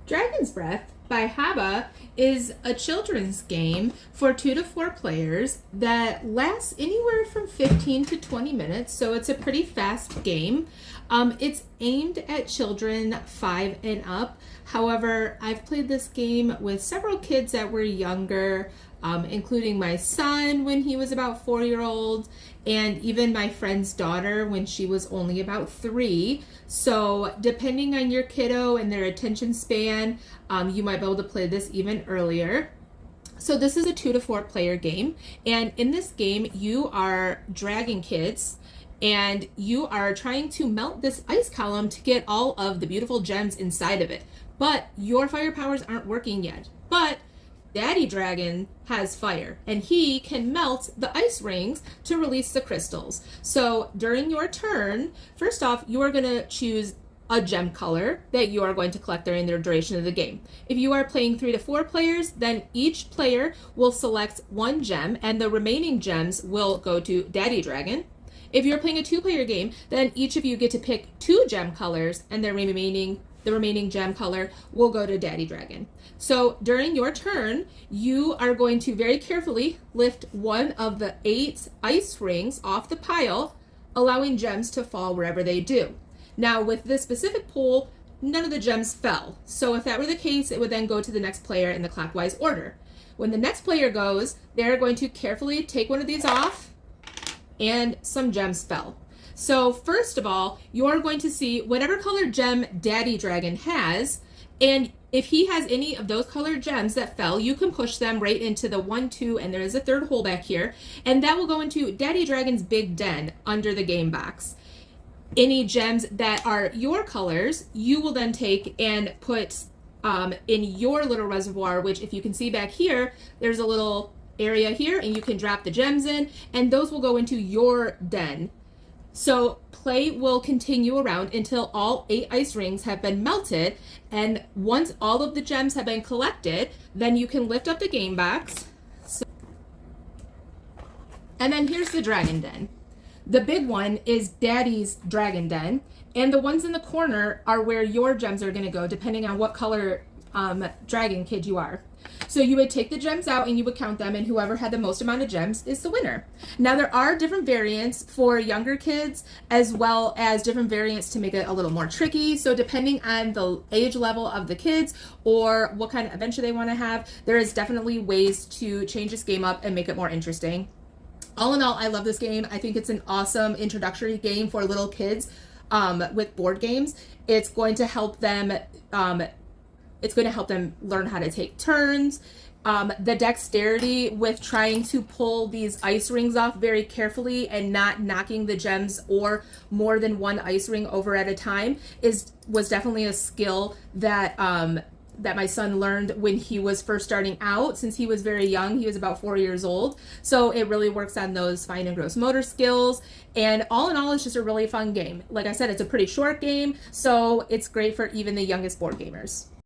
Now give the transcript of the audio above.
Dragon's Breath by Haba is a children's game for 2 to 4 players that lasts anywhere from 15 to 20 minutes, so it's a pretty fast game. It's aimed at children 5 and up. However, I've played this game with several kids that were younger, including my son when he was about 4-year-old, and even my friend's daughter when she was only about 3. So depending on your kiddo and their attention span, you might be able to play this even earlier. So this is a 2 to 4 player game, and in this game you are dragon kids and you are trying to melt this ice column to get all of the beautiful gems inside of it. But your fire powers aren't working yet. But Daddy Dragon has fire, and he can melt the ice rings to release the crystals. So during your turn, first off, you are going to choose a gem color that you are going to collect during the duration of the game. If you are playing 3 to 4 players, then each player will select one gem, and the remaining gems will go to Daddy Dragon. If you're playing a 2-player game, then each of you get to pick 2 gem colors, and the remaining gem color will go to Daddy Dragon. So during your turn, you are going to very carefully lift one of the 8 ice rings off the pile, allowing gems to fall wherever they do. Now with this specific pool, none of the gems fell. So if that were the case, it would then go to the next player in the clockwise order. When the next player goes, they're going to carefully take one of these off, and some gems fell. So first of all, you're going to see whatever color gem Daddy Dragon has, and if he has any of those colored gems that fell, you can push them right into the 1, 2, and there is a 3rd hole back here, and that will go into Daddy Dragon's big den under the game box. Any gems that are your colors, you will then take and put in your little reservoir, which if you can see back here, there's a little area here, and you can drop the gems in, and those will go into your den. So play will continue around until all 8 ice rings have been melted, and once all of the gems have been collected, then you can lift up the game box. And then here's the dragon den. The big one is Daddy's dragon den, and the ones in the corner are where your gems are going to go, depending on what color dragon kid you are. So you would take the gems out and you would count them, and whoever had the most amount of gems is the winner. Now there are different variants for younger kids, as well as different variants to make it a little more tricky. So depending on the age level of the kids or what kind of adventure they want to have, there is definitely ways to change this game up and make it more interesting. All in all, I love this game. I think it's an awesome introductory game for little kids with board games. It's going to help them learn how to take turns. The dexterity with trying to pull these ice rings off very carefully and not knocking the gems or more than one ice ring over at a time was definitely a skill that that my son learned when he was first starting out. Since he was very young, he was about 4 years old. So it really works on those fine and gross motor skills. And all in all, it's just a really fun game. Like I said, it's a pretty short game, so it's great for even the youngest board gamers.